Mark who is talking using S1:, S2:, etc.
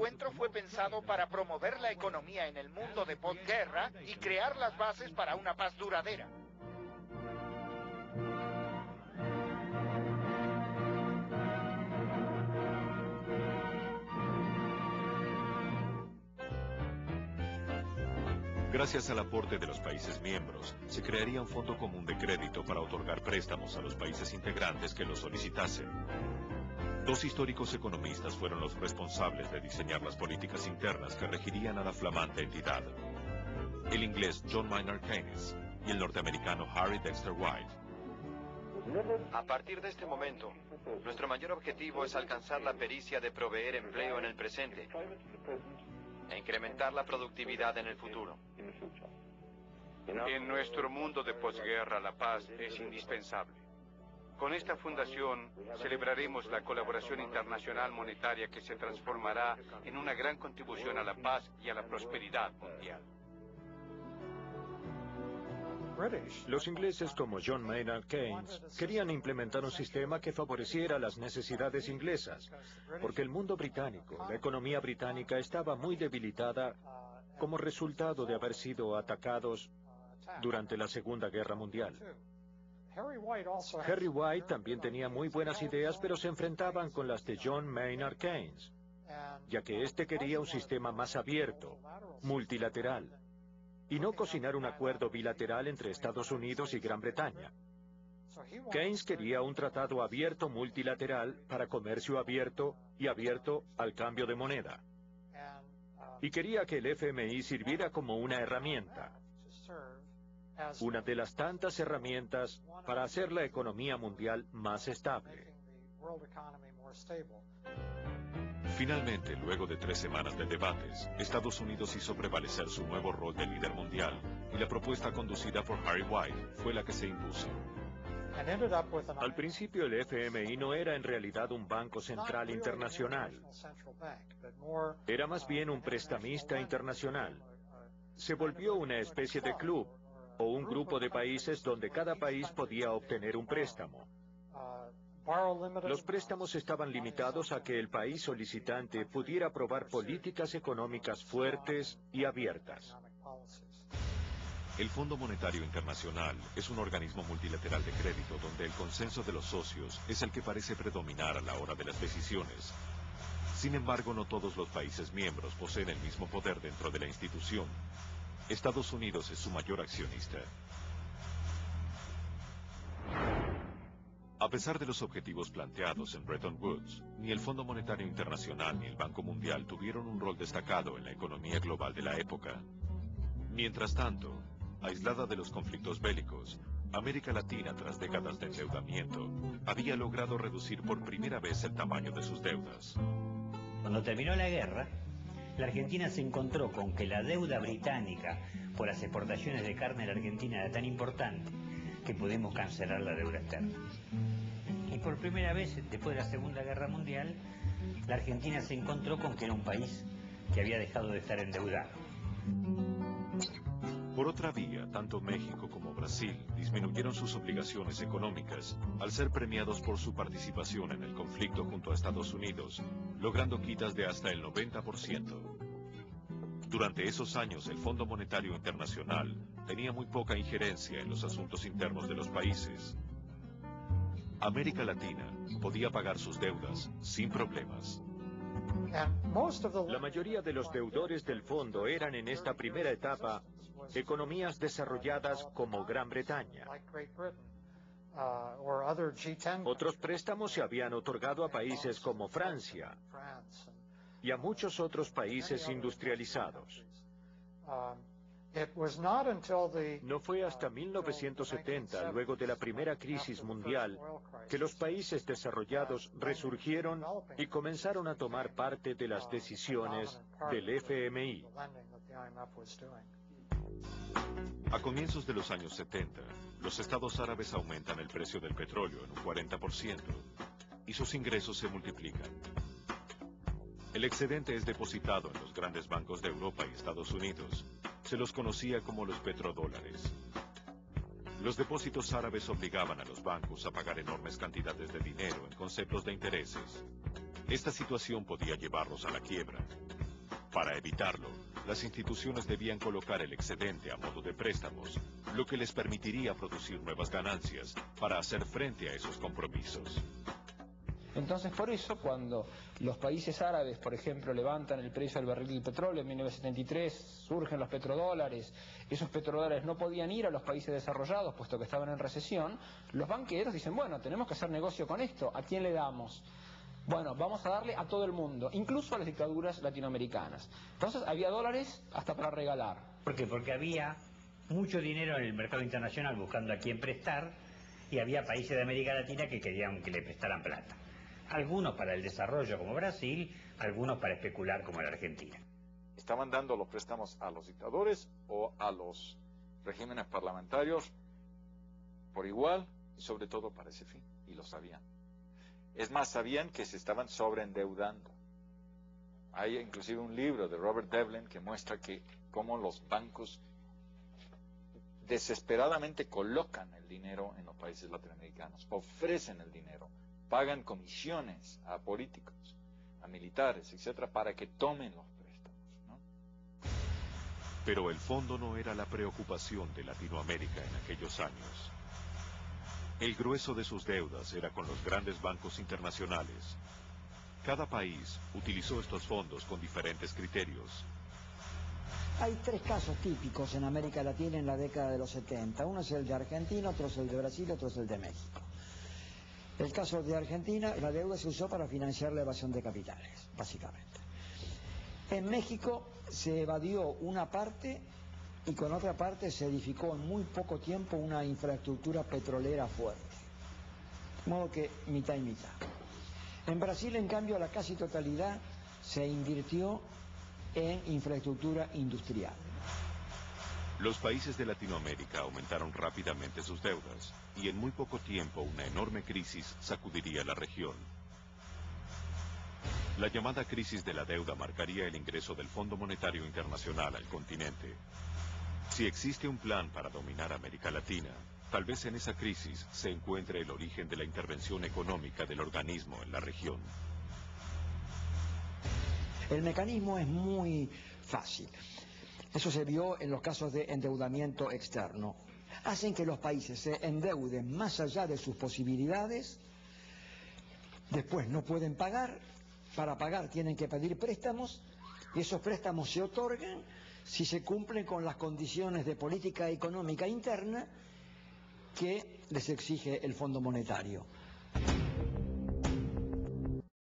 S1: encuentro fue pensado para promover la economía en el mundo de posguerra y crear las bases para una paz duradera.
S2: Gracias al aporte de los países miembros, se crearía un fondo común de crédito para otorgar préstamos a los países integrantes que lo solicitasen. Dos históricos economistas fueron los responsables de diseñar las políticas internas que regirían a la flamante entidad: el inglés John Maynard Keynes y el norteamericano Harry Dexter White.
S3: A partir de este momento, nuestro mayor objetivo es alcanzar la pericia de proveer empleo en el presente e incrementar la productividad en el futuro.
S4: En nuestro mundo de posguerra, la paz es indispensable. Con esta fundación celebraremos la colaboración internacional monetaria que se transformará en una gran contribución a la paz y a la prosperidad mundial.
S5: Los ingleses, como John Maynard Keynes, querían implementar un sistema que favoreciera las necesidades inglesas, porque el mundo británico, la economía británica, estaba muy debilitada como resultado de haber sido atacados durante la Segunda Guerra Mundial. Harry White también tenía muy buenas ideas, pero se enfrentaban con las de John Maynard Keynes, ya que éste quería un sistema más abierto, multilateral, y no cocinar un acuerdo bilateral entre Estados Unidos y Gran Bretaña. Keynes quería un tratado abierto multilateral para comercio abierto y abierto al cambio de moneda. Y quería que el FMI sirviera como una herramienta, una de las tantas herramientas para hacer la economía mundial más estable.
S2: Finalmente, luego de 3 semanas de debates, Estados Unidos hizo prevalecer su nuevo rol de líder mundial, y la propuesta conducida por Harry White fue la que se impuso.
S5: Al principio el FMI no era en realidad un banco central internacional. Era más bien un prestamista internacional. Se volvió una especie de club, o un grupo de países donde cada país podía obtener un préstamo. Los préstamos estaban limitados a que el país solicitante pudiera aprobar políticas económicas fuertes y abiertas.
S2: El Fondo Monetario Internacional es un organismo multilateral de crédito donde el consenso de los socios es el que parece predominar a la hora de las decisiones. Sin embargo, no todos los países miembros poseen el mismo poder dentro de la institución. Estados Unidos es su mayor accionista. A pesar de los objetivos planteados en Bretton Woods, ni el Fondo Monetario Internacional ni el Banco Mundial tuvieron un rol destacado en la economía global de la época. Mientras tanto, aislada de los conflictos bélicos, América Latina, tras décadas de endeudamiento, había logrado reducir por primera vez el tamaño de sus deudas.
S6: Cuando terminó la guerra, la Argentina se encontró con que la deuda británica por las exportaciones de carne a la Argentina era tan importante que pudimos cancelar la deuda externa. Y por primera vez, después de la Segunda Guerra Mundial, la Argentina se encontró con que era un país que había dejado de estar endeudado.
S2: Por otra vía, tanto México como Brasil disminuyeron sus obligaciones económicas al ser premiados por su participación en el conflicto junto a Estados Unidos, logrando quitas de hasta el 90%. Durante esos años, el Fondo Monetario Internacional tenía muy poca injerencia en los asuntos internos de los países. América Latina podía pagar sus deudas sin problemas.
S5: La mayoría de los deudores del fondo eran en esta primera etapa economías desarrolladas como Gran Bretaña. Otros préstamos se habían otorgado a países como Francia y a muchos otros países industrializados. No fue hasta 1970, luego de la primera crisis mundial, que los países desarrollados resurgieron y comenzaron a tomar parte de las decisiones del FMI.
S2: A comienzos de los años 70, los estados árabes aumentan el precio del petróleo en un 40% y sus ingresos se multiplican. El excedente es depositado en los grandes bancos de Europa y Estados Unidos. Se los conocía como los petrodólares. Los depósitos árabes obligaban a los bancos a pagar enormes cantidades de dinero en conceptos de intereses. Esta situación podía llevarlos a la quiebra. Para evitarlo, las instituciones debían colocar el excedente a modo de préstamos, lo que les permitiría producir nuevas ganancias para hacer frente a esos compromisos.
S7: Entonces, por eso, cuando los países árabes, por ejemplo, levantan el precio del barril del petróleo en 1973, surgen los petrodólares, esos petrodólares no podían ir a los países desarrollados, puesto que estaban en recesión, los banqueros dicen, bueno, tenemos que hacer negocio con esto, ¿a quién le damos? Bueno, vamos a darle a todo el mundo, incluso a las dictaduras latinoamericanas. Entonces, había dólares hasta para regalar.
S6: ¿Por qué? Porque había mucho dinero en el mercado internacional buscando a quién prestar, y había países de América Latina que querían que le prestaran plata. Algunos para el desarrollo como Brasil, algunos para especular como la Argentina.
S8: ¿Estaban dando los préstamos a los dictadores o a los regímenes parlamentarios por igual y sobre todo para ese fin? Y lo sabían. Es más, sabían que se estaban sobreendeudando. Hay inclusive un libro de Robert Devlin que muestra que cómo los bancos desesperadamente colocan el dinero en los países latinoamericanos, ofrecen el dinero, pagan comisiones a políticos, a militares, etcétera, para que tomen los préstamos, ¿no?
S2: Pero el fondo no era la preocupación de Latinoamérica en aquellos años. El grueso de sus deudas era con los grandes bancos internacionales. Cada país utilizó estos fondos con diferentes criterios.
S9: Hay tres casos típicos en América Latina en la década de los 70. Uno es el de Argentina, otro es el de Brasil, otro es el de México. El caso de Argentina, la deuda se usó para financiar la evasión de capitales, básicamente. En México se evadió una parte y con otra parte se edificó en muy poco tiempo una infraestructura petrolera fuerte. De modo que mitad y mitad. En Brasil, en cambio, la casi totalidad se invirtió en infraestructura industrial.
S2: Los países de Latinoamérica aumentaron rápidamente sus deudas y en muy poco tiempo una enorme crisis sacudiría la región. La llamada crisis de la deuda marcaría el ingreso del Fondo Monetario Internacional al continente. Si existe un plan para dominar América Latina, tal vez en esa crisis se encuentre el origen de la intervención económica del organismo en la región.
S9: El mecanismo es muy fácil. Eso se vio en los casos de endeudamiento externo. Hacen que los países se endeuden más allá de sus posibilidades, después no pueden pagar, para pagar tienen que pedir préstamos, y esos préstamos se otorgan si se cumplen con las condiciones de política económica interna que les exige el Fondo Monetario.